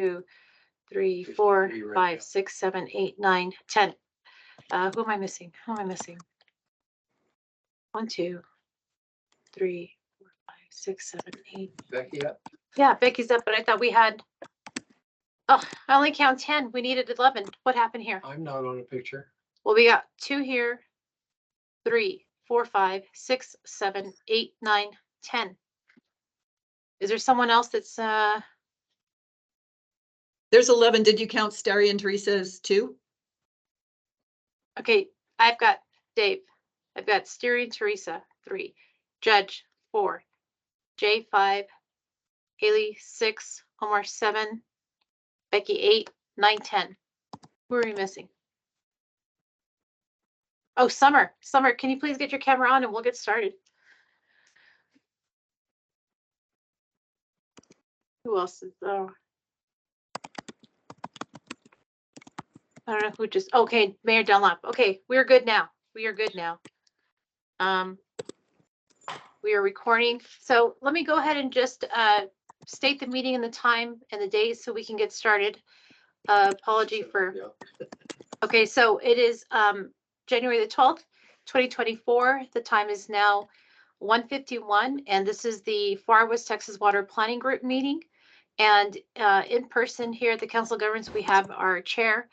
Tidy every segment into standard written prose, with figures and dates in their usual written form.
2, 3, 4, 5, 6, 7, 8, 9, 10. Who am I missing? Who am I missing? 1, 2, 3, 4, 5, 6, 7, 8. Becky up? Yeah, Becky's up, but I thought we had. Oh, I only count 10. We needed 11. What happened here? I'm not on a picture. Well, we got 2 here, 3, 4, 5, 6, 7, 8, 9, 10. Is there someone else that's There's 11. Did you count Starry and Teresa as 2? okay? I've got Dave. I've got Steering Teresa 3, Judge 4, Jay 5, Haley 6, Omar 7, Becky 8, 9, 10. Who are we missing? Oh, Summer. Summer, can you please get your camera on and we'll get started? Who else is I don't know who just, okay, Mayor Dunlap. Okay, we're good now. We are good now. We are recording. So let me go ahead and just state the meeting and the time and the days so we can get started. Apology for, okay, so it is January the 12th, 2024. The time is now 1:51, and this is the Far West Texas Water Planning Group meeting. And in person here at the Council of Governments, we have our chair,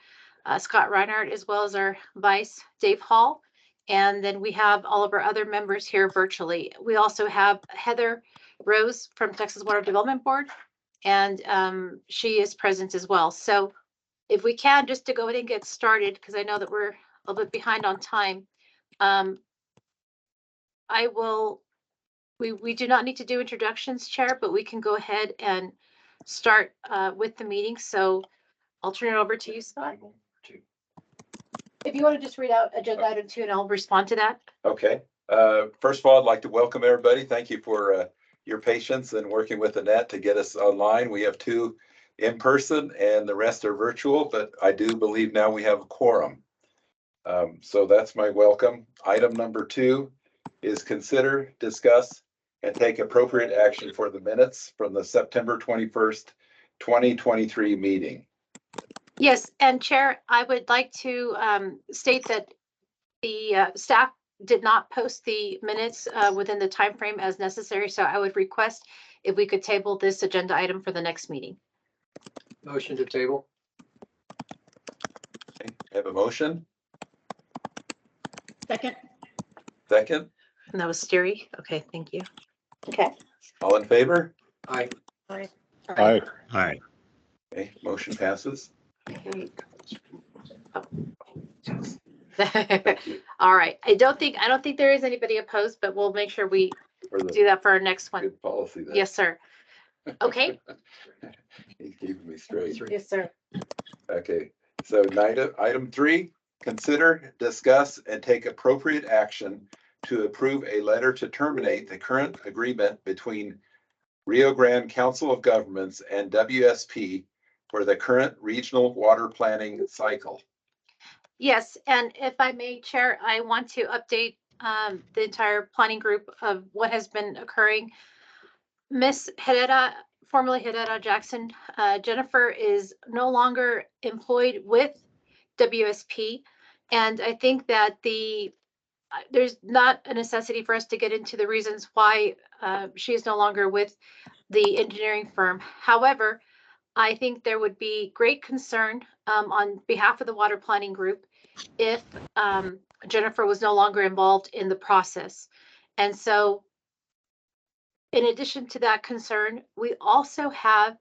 Scott Reinhardt, as well as our vice, Dave Hall. And then we have all of our other members here virtually. We also have Heather Rose from Texas Water Development Board, and she is present as well. So if we can, just to go ahead and get started, because I know that we're a little bit behind on time, I will, we do not need to do introductions, Chair, but we can go ahead and start with the meeting. So I'll turn it over to you, Scott. If you want to just read out agenda item 2 and I'll respond to that. Okay. First of all, I'd like to welcome everybody. Thank you for your patience and working with Annette to get us online. We have 2 in person and the rest are virtual, but I do believe now we have a quorum. So that's my welcome. Item number 2 is consider, discuss, and take appropriate action for the minutes from the September 21st, 2023 meeting. Yes, and Chair, I would like to state that the staff did not post the minutes within the time frame as necessary, so I would request if we could table this agenda item for the next meeting. Motion to table. Okay. Have a motion? Second. Second? And that was Steery. Okay, thank you. Okay. All in favor? Aye. Aye. Aye. Aye. Okay, motion passes. Okay. Oh. All right. I don't think there is anybody opposed, but we'll make sure we do that for our next one. Good policy there. Yes, sir. Okay. He's keeping me straight. Yes, sir. Okay, so item 3, consider, discuss, and take appropriate action to approve a letter to terminate the current agreement between Rio Grande Council of Governments and WSP for the current regional water planning cycle. Yes, and if I may, Chair, I want to update the entire planning group of what has been occurring. Miss Herrera, formerly Herrera Jackson, Jennifer is no longer employed with WSP. And I think that there's not a necessity for us to get into the reasons why she is no longer with the engineering firm. However, I think there would be great concern on behalf of the water planning group if Jennifer was no longer involved in the process. And so in addition to that concern, we also have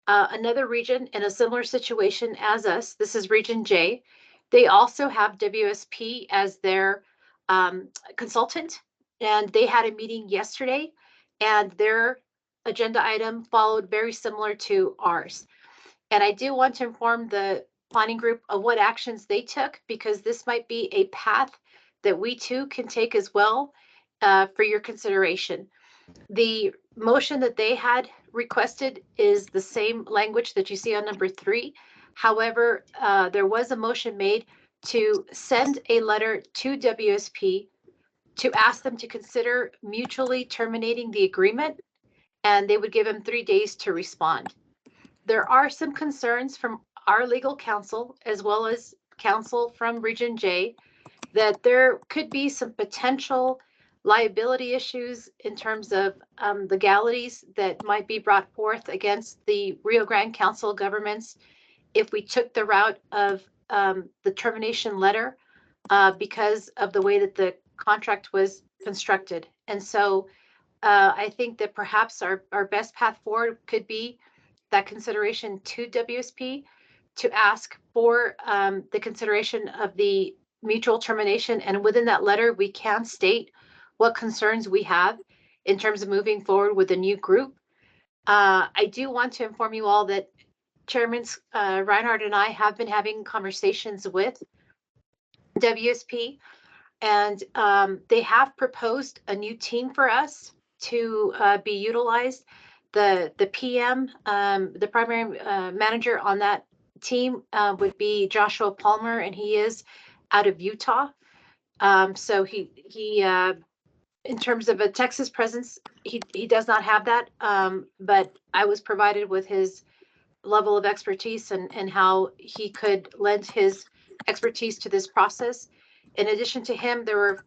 another region in a similar situation as us. This is Region J. They also have WSP as their consultant, and they had a meeting yesterday, and their agenda item followed very similar to ours. And I do want to inform the planning group of what actions they took, because this might be a path that we too can take as well for your consideration. The motion that they had requested is the same language that you see on number 3. However, there was a motion made to send a letter to WSP to ask them to consider mutually terminating the agreement, and they would give them 3 days to respond. There are some concerns from our legal counsel as well as counsel from Region J that there could be some potential liability issues in terms of legalities that might be brought forth against the Rio Grande Council governments if we took the route of the termination letter because of the way that the contract was constructed. And so I think that perhaps our best path forward could be that consideration to WSP to ask for the consideration of the mutual termination. And within that letter, we can state what concerns we have in terms of moving forward with a new group. I do want to inform you all that Chairman Reinhardt and I have been having conversations with WSP, and they have proposed a new team for us to be utilized. The PM, the primary manager on that team would be Joshua Palmer, and he is out of Utah. So he in terms of a Texas presence, he does not have that. But I was provided with his level of expertise and how he could lend his expertise to this process. In addition to him, there were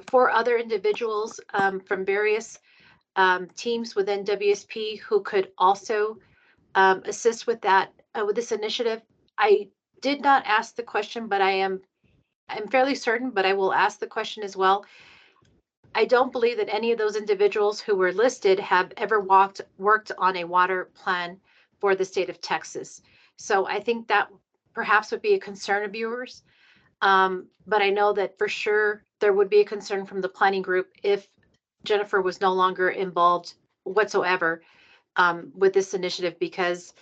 4 other individuals from various teams within WSP who could also assist with that, with this initiative. I did not ask the question, but I'm fairly certain, but I will ask the question as well. I don't believe that any of those individuals who were listed have ever worked on a water plan for the state of Texas. So I think that perhaps would be a concern of yours. But I know that for sure there would be a concern from the planning group if Jennifer was no longer involved whatsoever with this initiative, because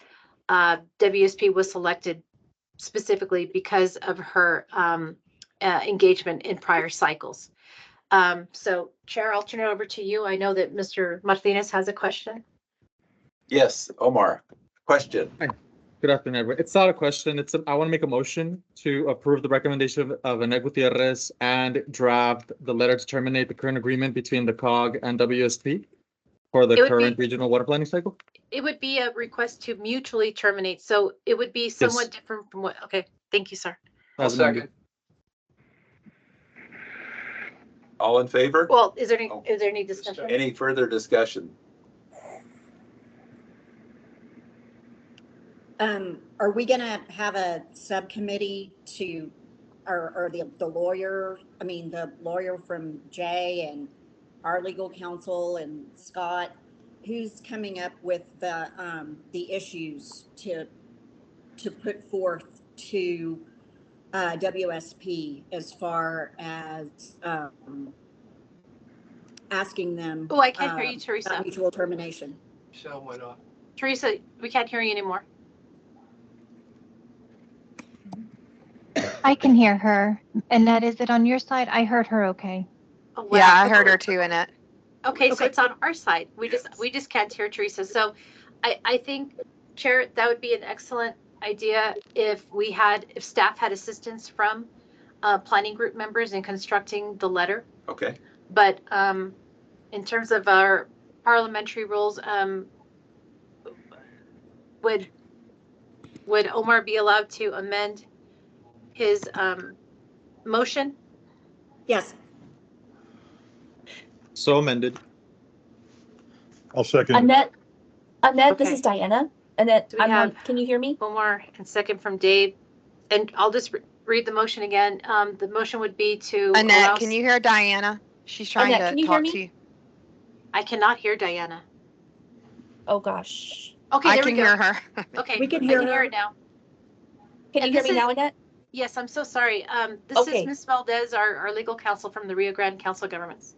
WSP was selected specifically because of her engagement in prior cycles. So Chair, I'll turn it over to you. I know that Mr. Martinez has a question. Yes, Omar, question. Good afternoon, everyone. It's not a question. I want to make a motion to approve the recommendation of Annette Gutierrez and draft the letter to terminate the current agreement between the COG and WSP for the current regional water planning cycle. It would be a request to mutually terminate. So it would be somewhat different from what, okay. Thank you, sir. I'll second. All in favor? Well, is there any discussion? Any further discussion? Are we gonna have a subcommittee to, or the lawyer, the lawyer from Jay and our legal counsel and Scott, who's coming up with the issues to put forth to WSP as far as asking them? Oh, I can't hear you, Teresa. Mutual termination. Sound went off. Teresa, we can't hear you anymore. I can hear her. Annette, is it on your side? I heard her okay. Oh, wow. Yeah, I heard her too, Annette. Okay, so it's on our side. We just can't hear Teresa. So I think, Chair, that would be an excellent idea if staff had assistance from planning group members in constructing the letter. Okay. But in terms of our parliamentary rules, would Omar be allowed to amend his motion? Yes. So amended. I'll second. Annette, Okay. this is Diana. Annette, Do we have can you hear me? Omar and second from Dave? And I'll just read the motion again. The motion would be to Annette, can you hear Diana? She's trying Annette, can to you hear talk me? to you. I cannot hear Diana. Oh, gosh. Okay, I there can we go. hear her. Okay, We can I hear can hear her. it now. Can And you hear this me is- now, Annette? Yes, I'm so sorry. This Okay. is Ms. Valdez, our legal counsel from the Rio Grande Council of Governments.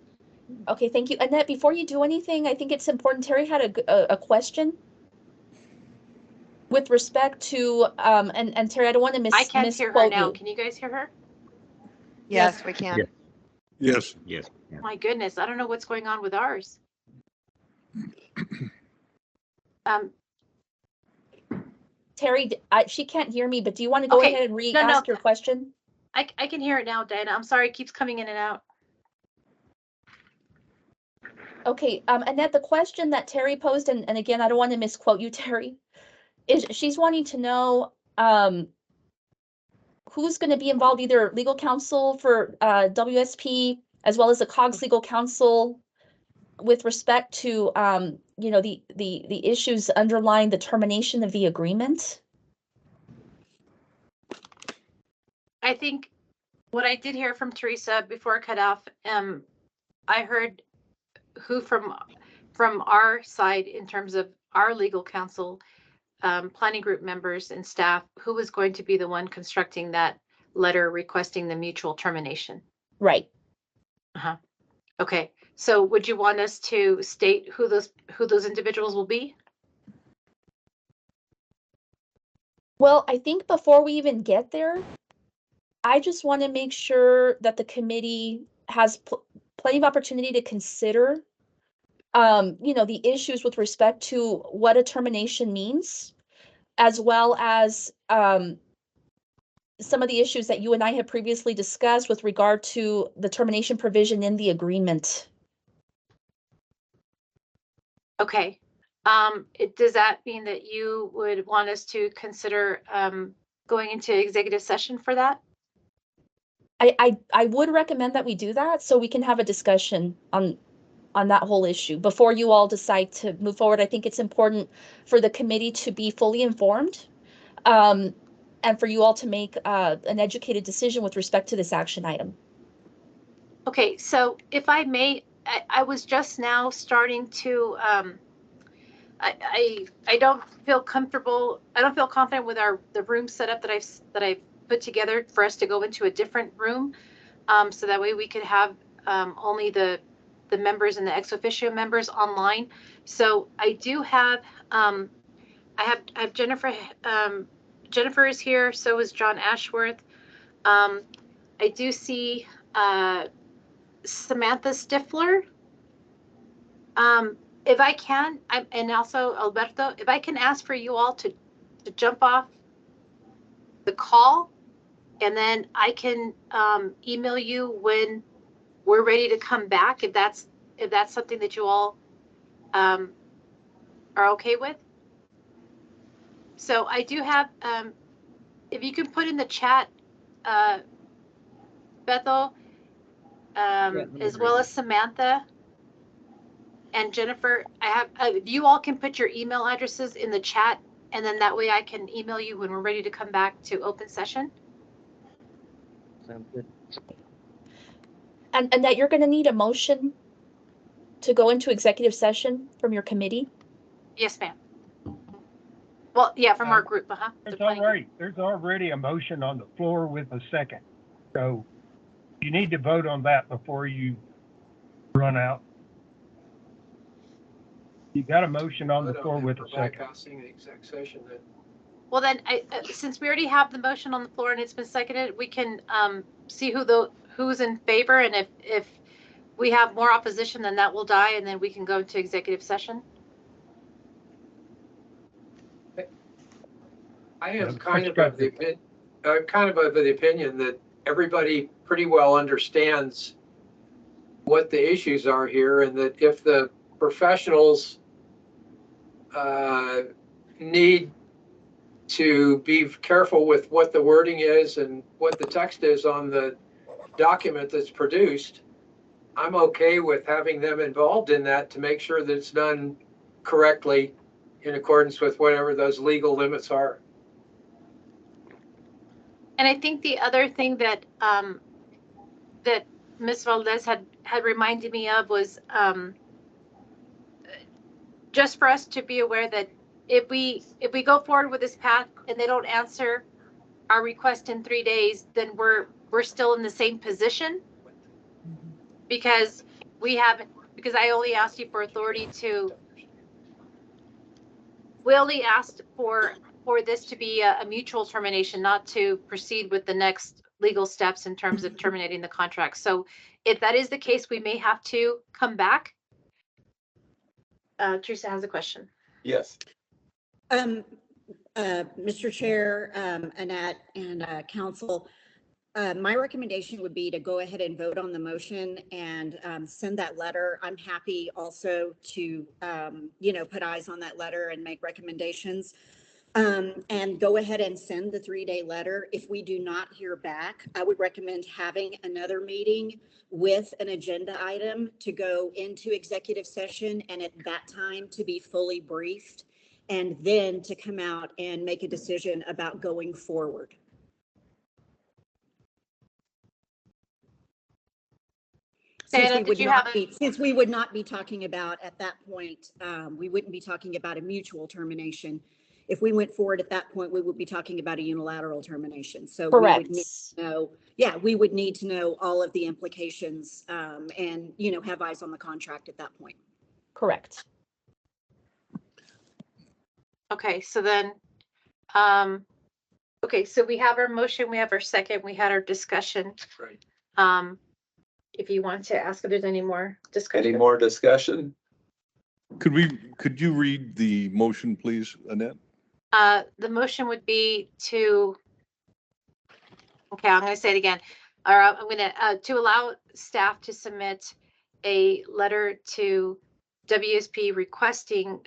Okay, thank you. Annette, before you do anything, I think it's important. Terry had a question with respect to, and Terry, I don't want to I can't hear her misquote now. you. Can you guys hear her? Yes, we can. Yeah. Yes. My goodness, I don't know what's going on with ours. Terry, she can't hear me, but do you want to go Okay. ahead and No, re-ask your question? I can hear it now, Diana. I'm sorry, it keeps coming in and out. Okay, Annette, the question that Terry posed, and again, I don't want to misquote you, Terry, she's wanting to know, who's going to be involved, either legal counsel for WSP as well as the COGS legal counsel with respect to, you know, the issues underlying the termination of the agreement. I think what I did hear from Teresa before I cut off, I heard who from our side in terms of our legal counsel, planning group members and staff, who was going to be the one constructing that letter requesting the mutual termination. Right. Uh-huh. Okay. So would you want us to state who those individuals will be? Well, I think before we even get there, I just want to make sure that the committee has plenty of opportunity to consider, you know, the issues with respect to what a termination means, as well as some of the issues that you and I have previously discussed with regard to the termination provision in the agreement. Okay. Does that mean that you would want us to consider going into executive session for that? I would recommend that we do that so we can have a discussion on that whole issue before you all decide to move forward. I think it's important for the committee to be fully informed, and for you all to make an educated decision with respect to this action item. Okay, so if I may, I was just now starting to, I don't feel comfortable. I don't feel confident with the room setup that I've put together for us to go into a different room, so that way we could have only the members and the ex officio members online. So I do have, I have Jennifer. Jennifer is here. So is John Ashworth. I do see Samantha Stifler. If I can, and also Alberto, if I can ask for you all to jump off the call, and then I can email you when we're ready to come back, if that's something that you all are okay with. So I do have, if you can put in the chat, Bethel, as well as Samantha and Jennifer, I have, you all can put your email addresses in the chat, and then that way I can email you when we're ready to come back to open session. Sounds good. And that you're going to need a motion to go into executive session from your committee? Yes, ma'am. Well, yeah, from our group, There's already a motion on the floor with a second. So you need to vote on that before you run out. You got a motion on the floor with a second. Bypassing the exec session then. Well, then, since we already have the motion on the floor and it's been seconded, we can see who's in favor, and if we have more opposition, then that will die, and then we can go into executive session. I am kind of the opinion that everybody pretty well understands what the issues are here, and that if the professionals need to be careful with what the wording is and what the text is on the document that's produced, I'm okay with having them involved in that to make sure that it's done correctly in accordance with whatever those legal limits are. And I think the other thing that that Ms. Valdez had reminded me of was just for us to be aware that if we go forward with this path and they don't answer our request in 3 days, then we're still in the same position, because I only asked you for authority to. We only asked for this to be a mutual termination, not to proceed with the next legal steps in terms of terminating the contract. So if that is the case, we may have to come back. Teresa has a question. Yes. Mr. Chair, Annette, and council, my recommendation would be to go ahead and vote on the motion and send that letter. I'm happy also to, put eyes on that letter and make recommendations. And go ahead and send the 3-day letter. If we do not hear back, I would recommend having another meeting with an agenda item to go into executive session, and at that time to be fully briefed, and then to come out and make a decision about going forward. Diana, did you have Since we would not be talking about at that point, we wouldn't be talking about a mutual termination. If we went forward at that point, we would be talking about a unilateral termination. So we would need to know, we would need to know all of the implications, and, you know, have eyes on the contract at that point. Correct. Okay, so then, okay, so we have our motion, we have our second, we had our discussion. Right. If you want to ask if there's any more discussion. Any more discussion? Could you read the motion, please, Annette? The motion would be to, okay, I'm gonna say it again. Or I'm gonna, to allow staff to submit a letter to WSP requesting,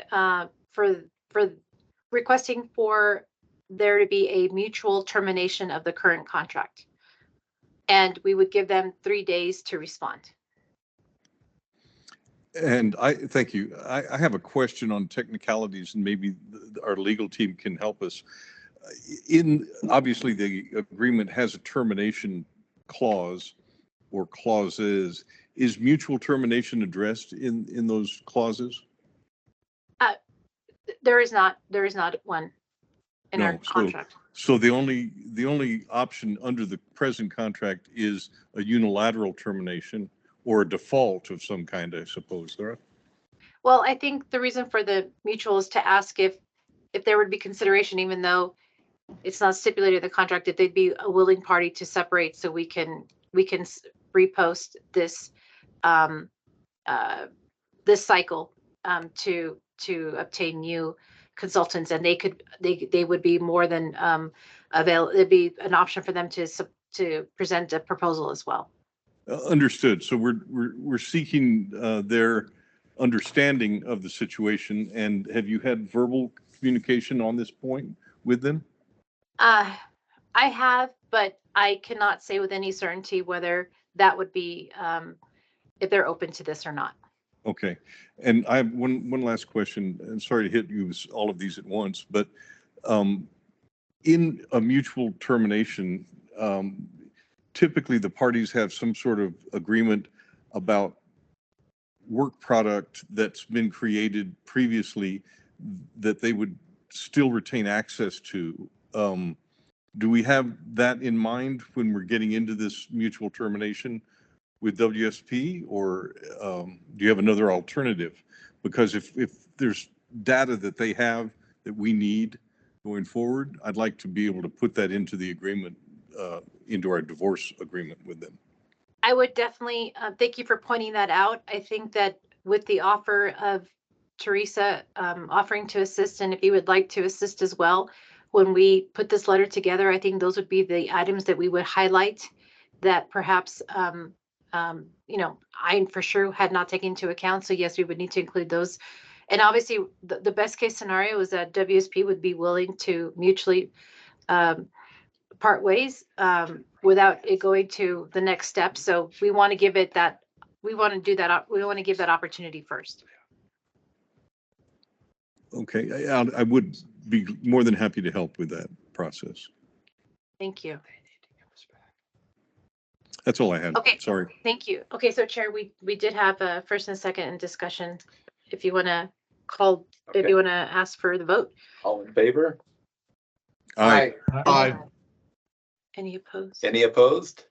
requesting for there to be a mutual termination of the current contract. And we would give them 3 days to respond. And thank you. I have a question on technicalities, and maybe our legal team can help us. Obviously, the agreement has a termination clause or clauses. Is mutual termination addressed in those clauses? There is not one in our No, contract. So the only option under the present contract is a unilateral termination or a default of some kind, I suppose, Laura? Well, I think the reason for the mutual is to ask if there would be consideration, even though it's not stipulated in the contract, if they'd be a willing party to separate, so we can repost this this cycle to obtain new consultants, and they would be more than it'd be an option for them to present a proposal as well. Understood. So we're seeking their understanding of the situation. And have you had verbal communication on this point with them? I have, but I cannot say with any certainty whether that would be if they're open to this or not. Okay. And I have one last question, and sorry to hit you with all of these at once, but in a mutual termination, typically the parties have some sort of agreement about work product that's been created previously that they would still retain access to. Do we have that in mind when we're getting into this mutual termination with WSP, or do you have another alternative? Because if there's data that they have that we need going forward, I'd like to be able to put that into the agreement, into our divorce agreement with them. I would definitely thank you for pointing that out. I think that with the offer of Teresa offering to assist, and if you would like to assist as well, when we put this letter together, I think those would be the items that we would highlight that perhaps you know, I for sure had not taken into account. So yes, we would need to include those. And obviously the best case scenario is that WSP would be willing to mutually part ways without it going to the next step. So we want to give it that, we want to do that. We want to give that opportunity first. Okay, I would be more than happy to help with that process. Thank you. That's all I had. Okay. Sorry. Thank you. Okay, so Chair, we did have a first and a second in discussion. If you want to call, if you want to ask for the vote. All in favor? Aye. Aye. Any opposed? Any opposed?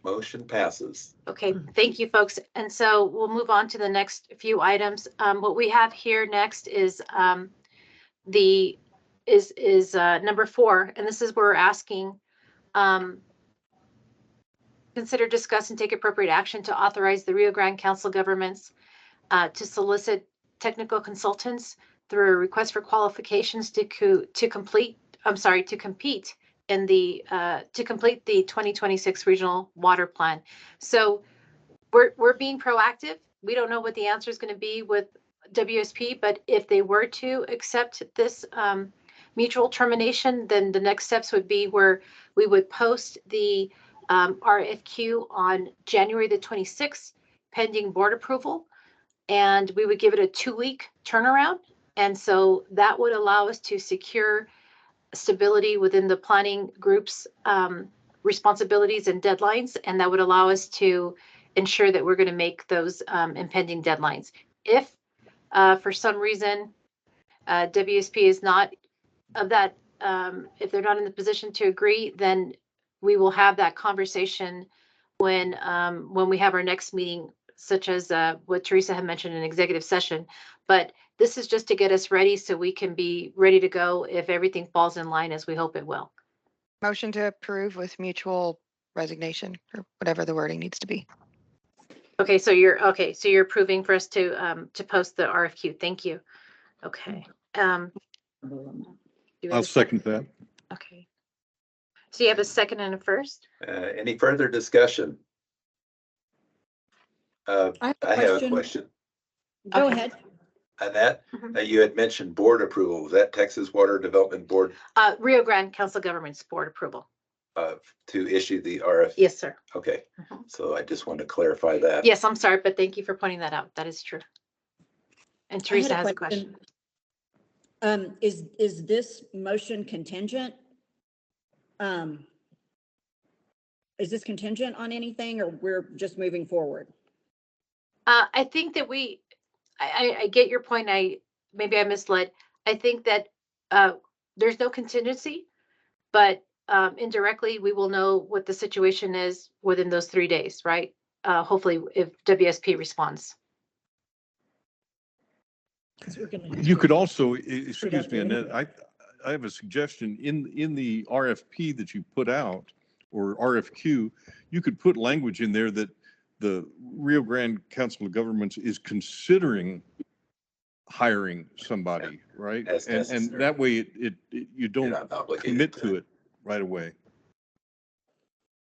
Motion passes. Okay, thank you, folks. And so we'll move on to the next few items. What we have here next is number 4, and this is where we're asking consider, discuss, and take appropriate action to authorize the Rio Grande Council governments to solicit technical consultants through a request for qualifications to compete in the to complete the 2026 regional water plan. So we're being proactive. We don't know what the answer is going to be with WSP, but if they were to accept this mutual termination, then the next steps would be where we would post the RFQ on January the 26th, pending board approval, and we would give it a 2-week turnaround. And so that would allow us to secure stability within the planning group's responsibilities and deadlines, and that would allow us to ensure that we're going to make those impending deadlines. If for some reason WSP is not of that, if they're not in the position to agree, then we will have that conversation when we have our next meeting, such as what Teresa had mentioned in executive session. But this is just to get us ready so we can be ready to go if everything falls in line as we hope it will. Motion to approve with mutual resignation or whatever the wording needs to be. Okay, so you're approving for us to post the RFQ. Thank you. Okay. Do we have I'll a second that. Okay. So you have a second and a first? Any further discussion? I have a question. Go Okay. ahead. Annette, Mhm. you had mentioned board approval. Was that Texas Water Development Board Rio Grande Council Government's board approval. to issue the RF? Yes, sir. Okay, Mhm. so I just wanted to clarify that. Yes, I'm sorry, but thank you for pointing that out. That is true. And I Teresa had has a question. Is this motion contingent? Is this contingent on anything, or we're just moving forward? I think that I get your point. Maybe I misled. I think that there's no contingency, but indirectly we will know what the situation is within those 3 days, right? Hopefully, if WSP responds. You could also, excuse me, Annette, I have a suggestion. In the RFP that you put out, or RFQ, you could put language in there that the Rio Grande Council of Governments is considering hiring somebody, right? As And necessary. that way you You're don't not obligated commit to to it right away.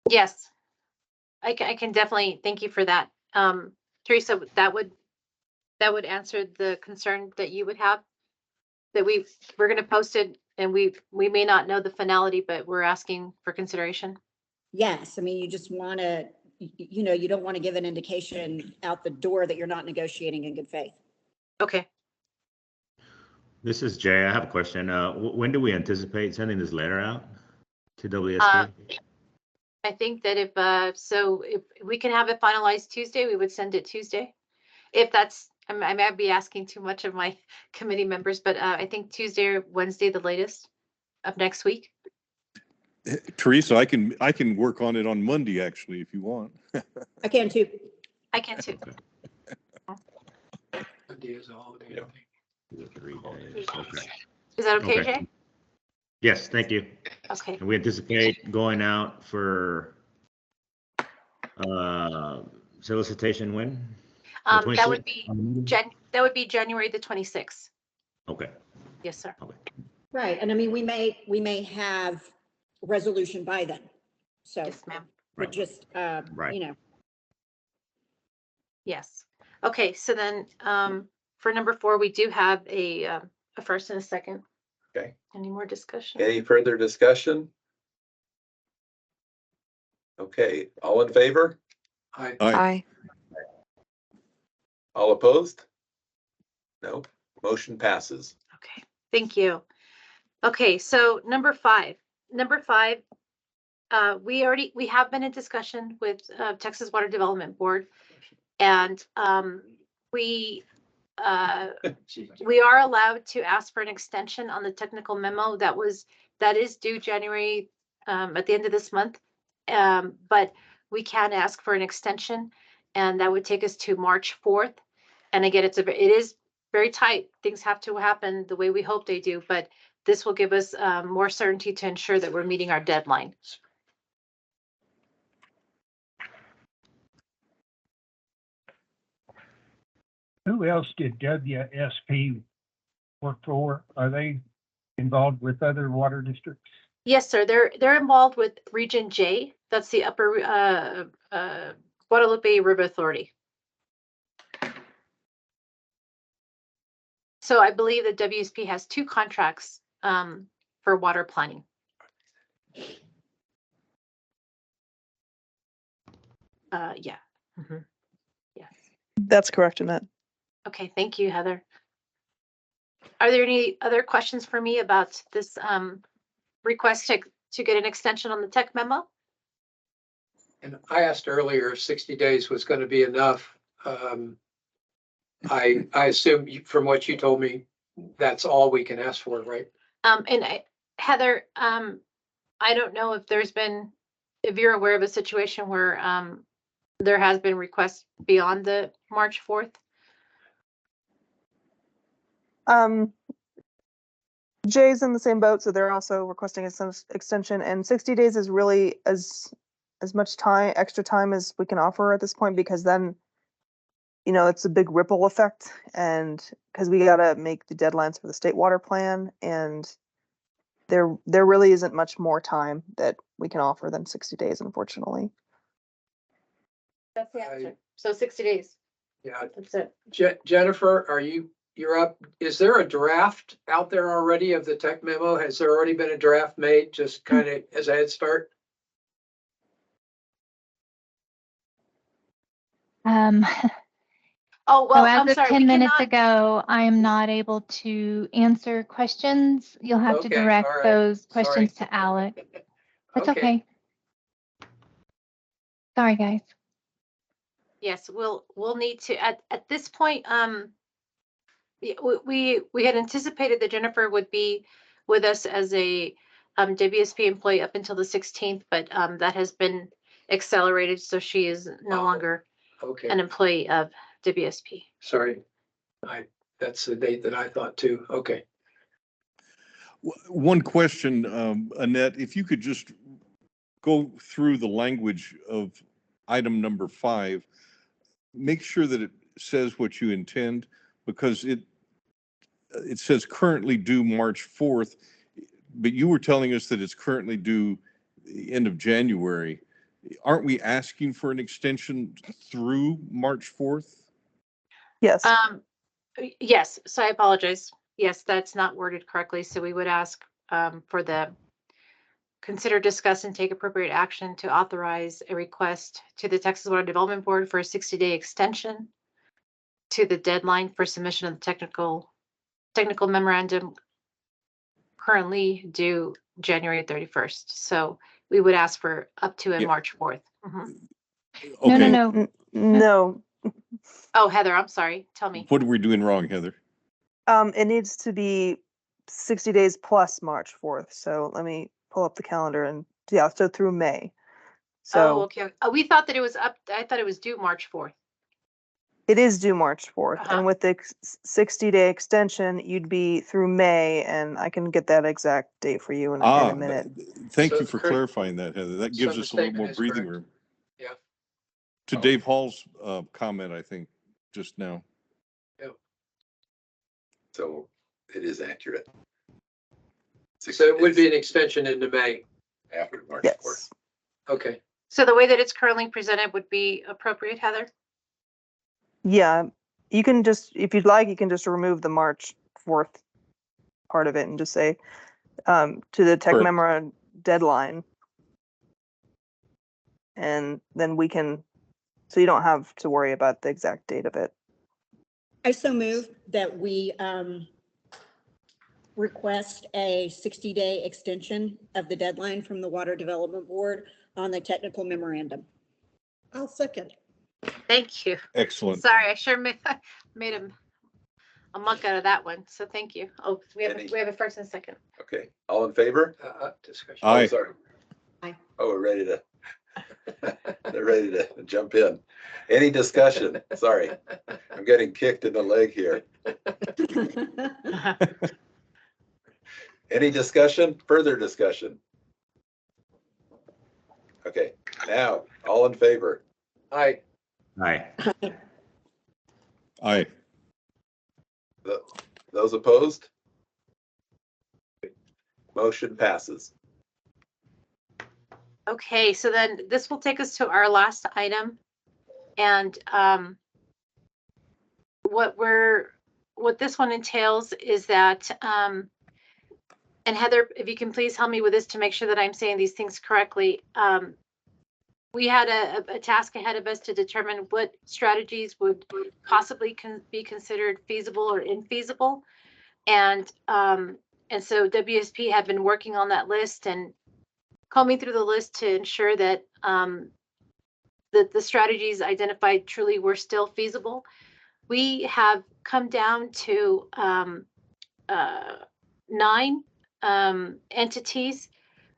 Yes, I can definitely thank you for that. Teresa, that would answer the concern that you would have, that we're going to post it and we may not know the finality, but we're asking for consideration. Yes, I mean, you just want to, you don't want to give an indication out the door that you're not negotiating in good faith. Okay. This is Jay. I have a question. When do we anticipate sending this letter out to WSP? I think that if we can have it finalized Tuesday, we would send it Tuesday. If that's, I might be asking too much of my committee members, but I think Tuesday or Wednesday, the latest of next week. Teresa, I can work on it on Monday, actually, if you want. I can too. I can too. Ideas all day. Yeah. 3 days. Okay. Is that okay, Okay. Jay? Yes, thank you. Okay. And we anticipate going out for solicitation when? The That would 26th? be January the 26th. Okay. Yes, sir. Okay. Right, and I mean, we may have resolution by then. So Yes, ma'am. we're Right. just, Right. Yes. Okay. So then, for number 4, we do have a first and a second. Okay. Any more discussion? Any further discussion? Okay, all in favor? Aye. Aye. All opposed? No, motion passes. Okay. Thank you. Okay. So number 5, we have been in discussion with Texas Water Development Board, and we are allowed to ask for an extension on the technical memo that is due January at the end of this month. But we can ask for an extension, and that would take us to March 4th. And again, it is very tight. Things have to happen the way we hope they do, but this will give us more certainty to ensure that we're meeting our deadline. Who else did WSP work for? Are they involved with other water districts? Yes, sir. They're involved with Region J. That's the Upper Guadalupe River Authority. So I believe that WSP has 2 contracts for water planning. Yeah. Mhm. Yes. That's correct, Annette. Okay, thank you, Heather. Are there any other questions for me about this request to get an extension on the tech memo? And I asked earlier if 60 days was going to be enough. I assume from what you told me, that's all we can ask for, right? Heather, I don't know if if you're aware of a situation where there has been requests beyond the March 4th. Jay's in the same boat, so they're also requesting an extension, and 60 days is really as much time, extra time as we can offer at this point, because then, it's a big ripple effect, and because we gotta make the deadlines for the state water plan, and there really isn't much more time that we can offer than 60 days, unfortunately. That's the answer. So 60 days. Yeah. That's it. Jennifer, you're up. Is there a draft out there already of the tech memo? Has there already been a draft made, just kind of as a head start? Oh, well, So as I'm of sorry. 10 we minutes cannot- ago, I am not able to answer questions. You'll have to Okay, direct all right. those Sorry. questions to Alec. That's Okay. okay. Sorry, guys. Yes, we'll need to at this point. We had anticipated that Jennifer would be with us as a WSP employee up until the 16th, but that has been accelerated, so she is no longer Okay. an employee of WSP. Sorry. That's the date that I thought too. Okay. One question, Annette, if you could just go through the language of item number 5, make sure that it says what you intend, because it says currently due March 4th, but you were telling us that it's currently due the end of January. Aren't we asking for an extension through March 4th? Yes. Yes, so I apologize. Yes, that's not worded correctly. So we would ask for the consider, discuss, and take appropriate action to authorize a request to the Texas Water Development Board for a 60-day extension to the deadline for submission of the technical memorandum currently due January 31st. So we would ask for up to March 4th. Mhm. Okay. No. Oh, Heather, I'm sorry. Tell me. What are we doing wrong, Heather? It needs to be 60 days plus March 4th. So let me pull up the calendar, and so through May. So okay. We thought that it was up. I thought it was due March 4th. it is due March 4th. And with the 60-day extension, you'd be through May, and I can get that exact date for you in a minute. Thank you for clarifying that, Heather. That gives us a little more breathing room. Yeah. To Dave Hall's comment, I think, just now. So it is accurate. So it would be an extension into May. After March 4th. Yes. Okay. So the way that it's currently presented would be appropriate, Heather? Yeah, you can just, if you'd like, you can just remove the March 4th part of it and just say to the tech Correct. memo deadline. And then we can, so you don't have to worry about the exact date of it. I so move that we request a 60-day extension of the deadline from the Water Development Board on the technical memorandum. I'll second. Thank you. Excellent. Sorry, I sure made a muck out of that one. So thank you. Oh, we have a first and a second. Okay, all in favor? Discussion. Aye. Oh, sorry. Aye. Oh, we're ready to, they're ready to jump in. Any discussion? Sorry, I'm getting kicked in the leg here. Any discussion? Further discussion? Okay, now, all in favor? Aye. Aye. Aye. Those opposed? Motion passes. Okay, so then this will take us to our last item. And what we're what this one entails is that, and Heather, if you can please help me with this to make sure that I'm saying these things correctly. We had a task ahead of us to determine what strategies would possibly be considered feasible or infeasible. And so WSP had been working on that list and combing through the list to ensure that the strategies identified truly were still feasible. We have come down to 9 entities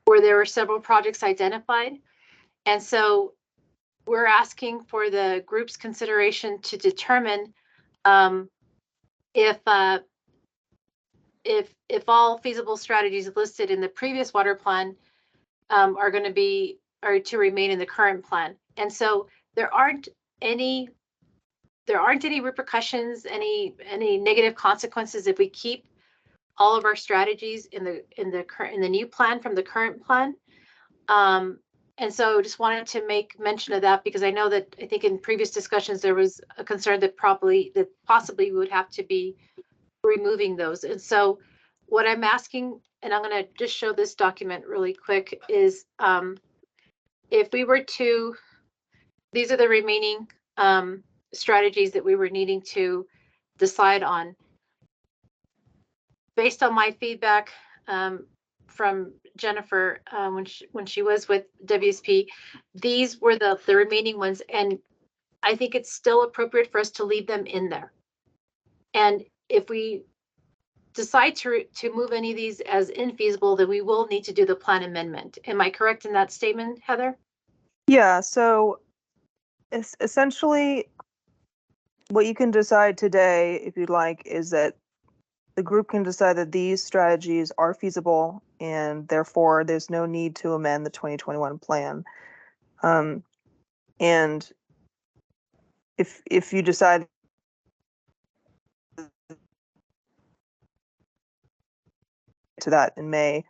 where there were several projects identified. And so we're asking for the group's consideration to determine if all feasible strategies listed in the previous water plan are to remain in the current plan. And so there aren't any repercussions, any negative consequences if we keep all of our strategies in the new plan from the current plan. And so just wanted to make mention of that because I know that I think in previous discussions there was a concern that possibly we would have to be removing those. And so what I'm asking, and I'm going to just show this document really quick, is if we were to, these are the remaining strategies that we were needing to decide on. Based on my feedback from Jennifer when she was with WSP, these were the remaining ones, and I think it's still appropriate for us to leave them in there. And if we decide to move any of these as infeasible, then we will need to do the plan amendment. Am I correct in that statement, Heather? Yeah, so essentially what you can decide today, if you'd like, is that the group can decide that these strategies are feasible and therefore there's no need to amend the 2021 plan. And if you decide to that in May,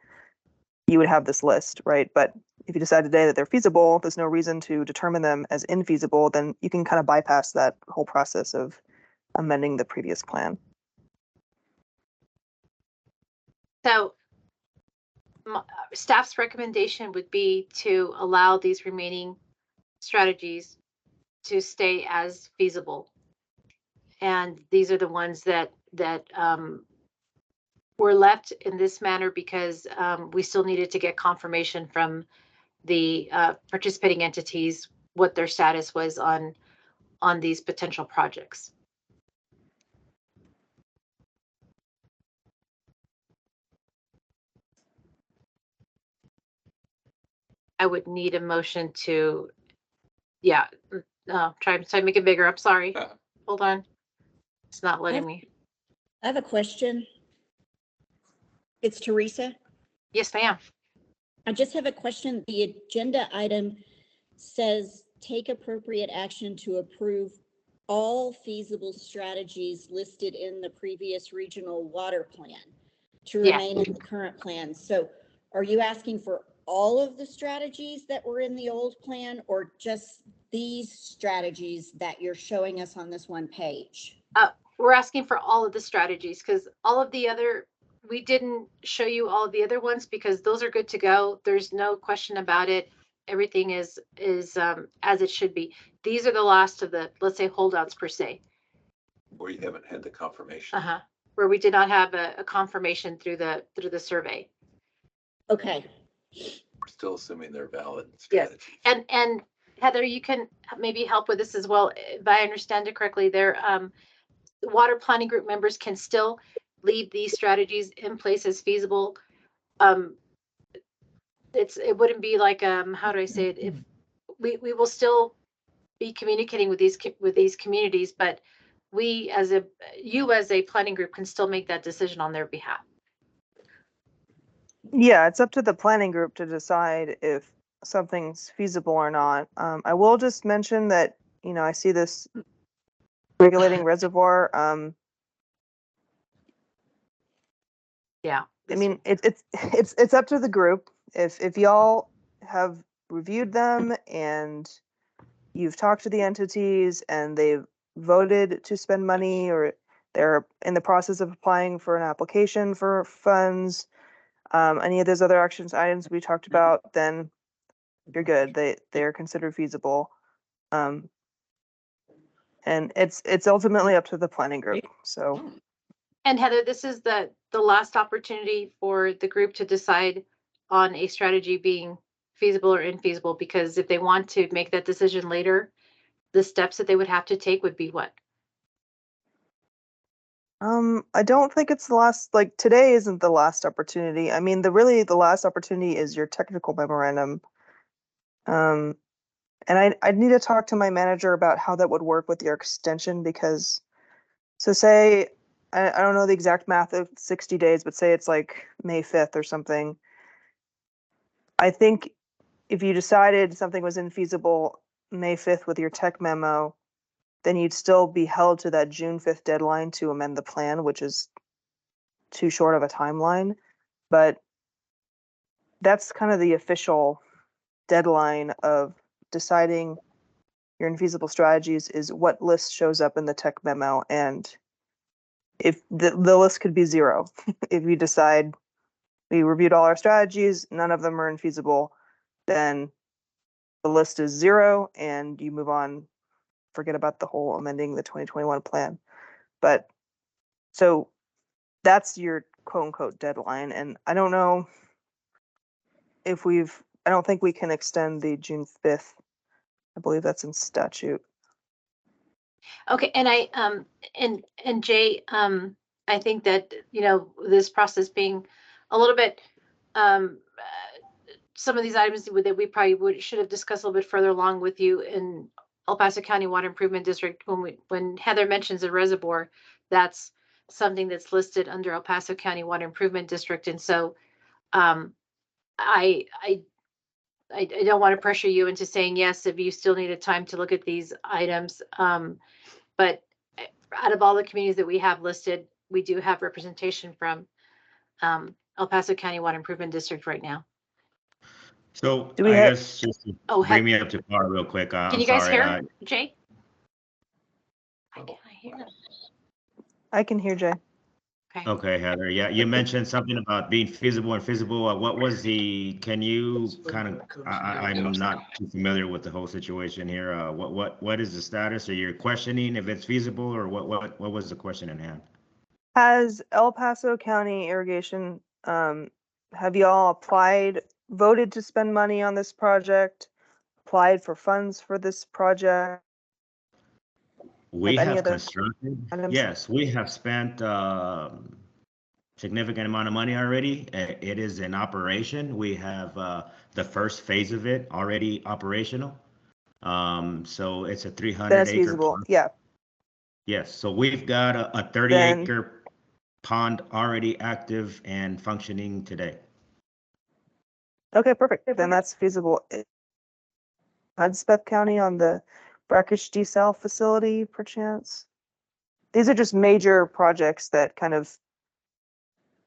you would have this list, right? But if you decide today that they're feasible, there's no reason to determine them as infeasible, then you can kind of bypass that whole process of amending the previous plan. So staff's recommendation would be to allow these remaining strategies to stay as feasible. And these are the ones that were left in this manner because we still needed to get confirmation from the participating entities what their status was on these potential projects. I would need a motion to, try to make it bigger. I'm sorry. Hold on. It's not letting me. I have a question. It's Teresa. Yes, ma'am. I just have a question. The agenda item says take appropriate action to approve all feasible strategies listed in the previous regional water plan to remain in the current plan. So are you asking for all of the strategies that were in the old plan or just these strategies that you're showing us on this one page? We're asking for all of the strategies because all of the other, we didn't show you all of the other ones because those are good to go. There's no question about it. Everything is as it should be. These are the last of the, let's say, holdouts per se. Where you haven't had the confirmation. Where we did not have a confirmation through the survey. Okay. We're still assuming they're valid Yes. strategies. And Heather, you can maybe help with this as well. If I understand it correctly, the water planning group members can still leave these strategies in place as feasible. It wouldn't be like how do I say it? If we will still be communicating with these communities, but you as a planning group can still make that decision on their behalf. Yeah, it's up to the planning group to decide if something's feasible or not. I will just mention that, I see this regulating reservoir. Yeah. I mean, it's up to the group. If y'all have reviewed them and you've talked to the entities and they've voted to spend money, or they're in the process of applying for an application for funds, any of those other actions items we talked about, then you're good. They're considered feasible. And it's ultimately up to the planning group. So And Heather, this is the last opportunity for the group to decide on a strategy being feasible or infeasible, because if they want to make that decision later, the steps that they would have to take would be what? I don't think it's the last, like today isn't the last opportunity. I mean, the last opportunity is your technical memorandum. And I'd need to talk to my manager about how that would work with your extension, because so say I don't know the exact math of 60 days, but say it's like May 5th or something. I think if you decided something was infeasible May 5th with your tech memo, then you'd still be held to that June 5th deadline to amend the plan, which is too short of a timeline. But that's kind of the official deadline of deciding your infeasible strategies, is what list shows up in the tech memo. And if the list could be 0, if you decide we reviewed all our strategies, none of them are infeasible, then the list is 0 and you move on, forget about the whole amending the 2021 plan. But so that's your quote unquote deadline. And I don't know if I don't think we can extend the June 5th. I believe that's in statute. Okay, and and Jay, I think that, this process being a little bit, some of these items that we probably should have discussed a little bit further along with you in El Paso County Water Improvement District. When Heather mentions a reservoir, that's something that's listed under El Paso County Water Improvement District. And so, I don't want to pressure you into saying yes if you still needed time to look at these items. But out of all the communities that we have listed, we do have representation from El Paso County Water Improvement District right now. So Do we I have- guess just to Oh, bring me up to par real quick. Can I'm you guys sorry. hear Jay? I hear him. I can hear Jay. Okay. Okay, Heather. Yeah, you mentioned something about being feasible and feasible. What was can you kind of, I'm not too familiar with the whole situation here. What is the status? Are you questioning if it's feasible, or what was the question in hand? Has El Paso County Irrigation, have y'all voted to spend money on this project, applied for funds for this project? We any have other constructed, items? yes, we have spent significant amount of money already. It is in operation. We have the first phase of it already operational. So it's a 300 Then it's acre feasible, pond. yeah. Yes, so we've got a 30 Then- acre pond already active and functioning today. Okay, perfect. Then that's feasible. Hudspeth County on the brackish desal facility, perchance? These are just major projects that kind of,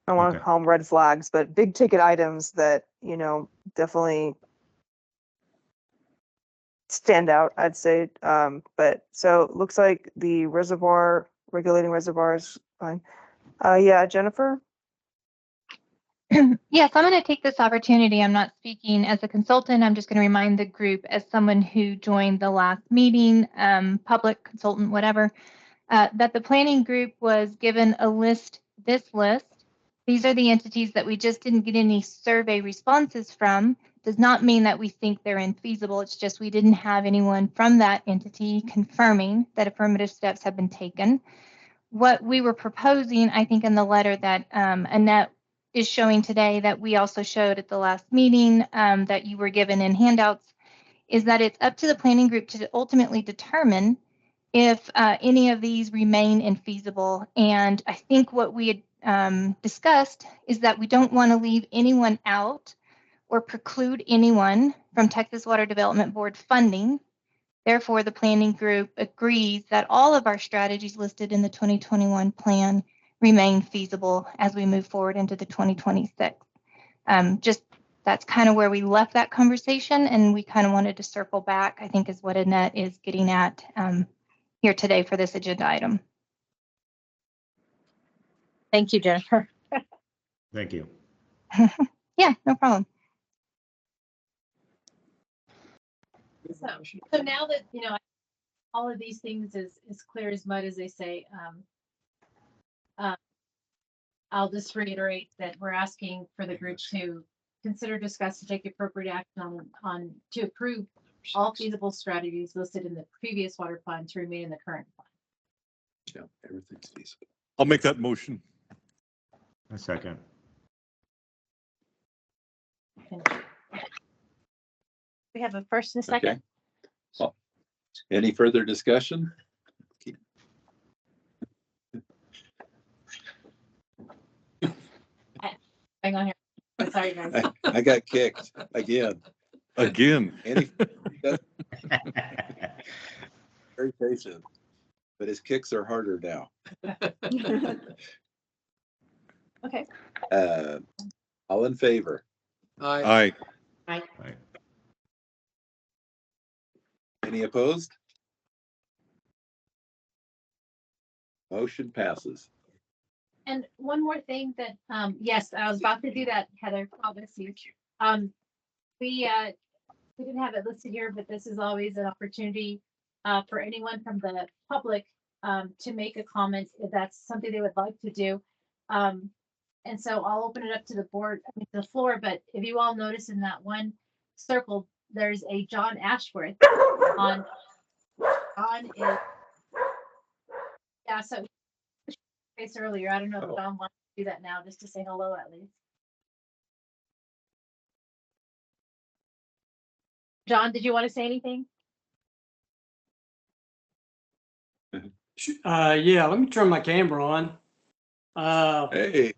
I don't want to Okay. call them red flags, but big ticket items that, definitely stand out, I'd say. But so it looks like the regulating reservoirs, fine. Yeah, Jennifer? Yes, I'm going to take this opportunity. I'm not speaking as a consultant. I'm just going to remind the group as someone who joined the last meeting, public consultant, whatever, that the planning group was given this list. These are the entities that we just didn't get any survey responses from. Does not mean that we think they're infeasible. It's just we didn't have anyone from that entity confirming that affirmative steps have been taken. What we were proposing, I think in the letter that Annette is showing today, that we also showed at the last meeting, that you were given in handouts, is that it's up to the planning group to ultimately determine if any of these remain infeasible. And I think what we had discussed is that we don't want to leave anyone out or preclude anyone from Texas Water Development Board funding. Therefore, the planning group agrees that all of our strategies listed in the 2021 plan remain feasible as we move forward into the 2026. Just that's kind of where we left that conversation, and we kind of wanted to circle back, I think is what Annette is getting at here today for this agenda item. Thank you, Jennifer. Thank you. Yeah, no problem. So now that, all of these things is clear as mud, as they say, I'll just reiterate that we're asking for the group to consider, discuss, and take the appropriate action on to approve all feasible strategies listed in the previous water plan to remain in the current plan. Yeah, everything's feasible. I'll make that motion. A second. We have a first and a second. Okay. Well, any further discussion? Hang on here. Sorry, guys. I got kicked again. Again. Very patient, but his kicks are harder now. Okay. All in favor? Aye. Right. Any opposed? Motion passes. And one more thing that, yes, I was about to do that, Heather. Promise you. We didn't have it listed here, but this is always an opportunity for anyone from the public to make a comment if that's something they would like to do. And so I'll open it up to the board, the floor. But if you all notice in that one circle, there's a John Ashworth on. John is, yeah. So face earlier. I don't know if John wants to do that now, just to say hello at least. John, did you want to say anything? Yeah, let me turn my camera on. Hey.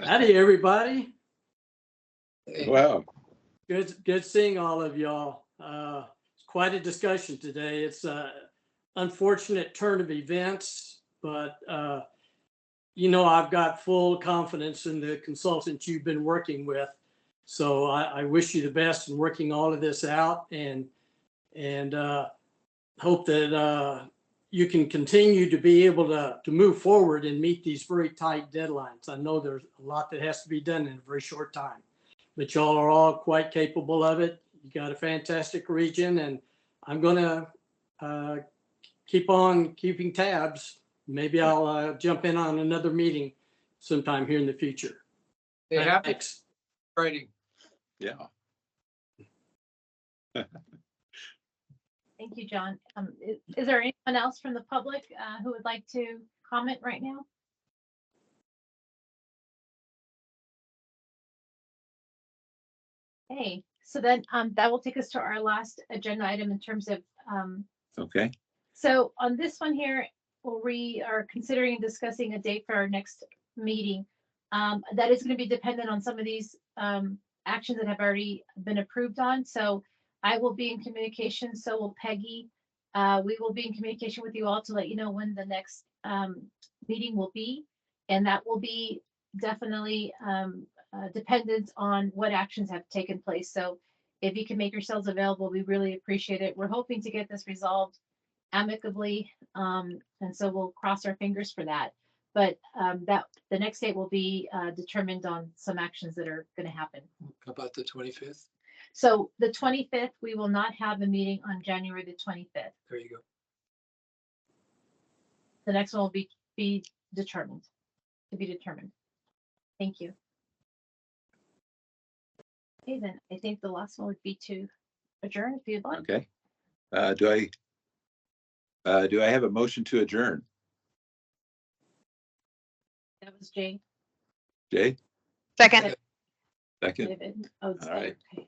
Howdy, everybody. Wow. Good seeing all of y'all. It's quite a discussion today. It's an unfortunate turn of events, but I've got full confidence in the consultants you've been working with. So I wish you the best in working all of this out, and hope that you can continue to be able to move forward and meet these very tight deadlines. I know there's a lot that has to be done in a very short time, but y'all are all quite capable of it. You got a fantastic region, and I'm going to keep on keeping tabs. Maybe I'll jump in on another meeting sometime here in the future. They have Thanks. training. Yeah. Thank you, John. Is there anyone else from the public who would like to comment right now? Okay, so then that will take us to our last agenda item in terms of. Okay. So on this one here, we are considering discussing a date for our next meeting. That is going to be dependent on some of these actions that have already been approved on. So I will be in communication, so will Peggy. We will be in communication with you all to let you know when the next meeting will be. And that will be definitely dependent on what actions have taken place. So if you can make yourselves available, we really appreciate it. We're hoping to get this resolved amicably. And so we'll cross our fingers for that. But that the next date will be determined on some actions that are going to happen. How about the 25th? So the 25th, we will not have a meeting on January the 25th. There you go. The next one will be determined, to be determined. Thank you. Okay, then I think the last one would be to adjourn if you'd like. Okay. Do I have a motion to adjourn? That was Jay. Jay? Second. Second. David. Oh, it's All right. okay.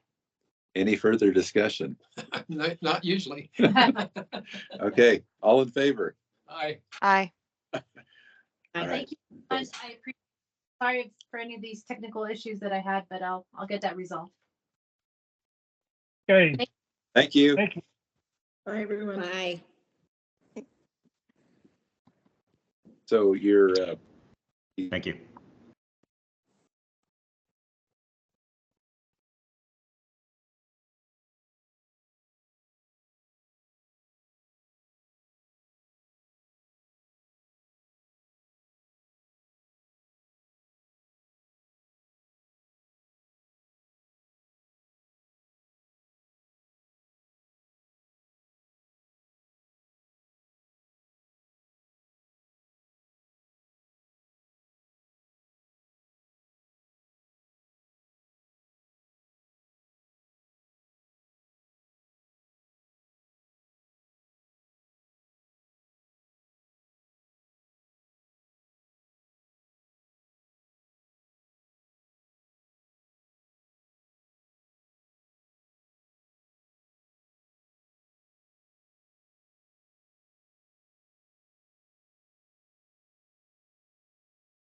Any further discussion? Not usually. Okay. All in favor? Aye. Aye. All right. Thank you. I appreciate. Sorry for any of these technical issues that I had, but I'll get that resolved. Okay, Thank you. thank you. Bye, everyone. Bye. So you're Thank you.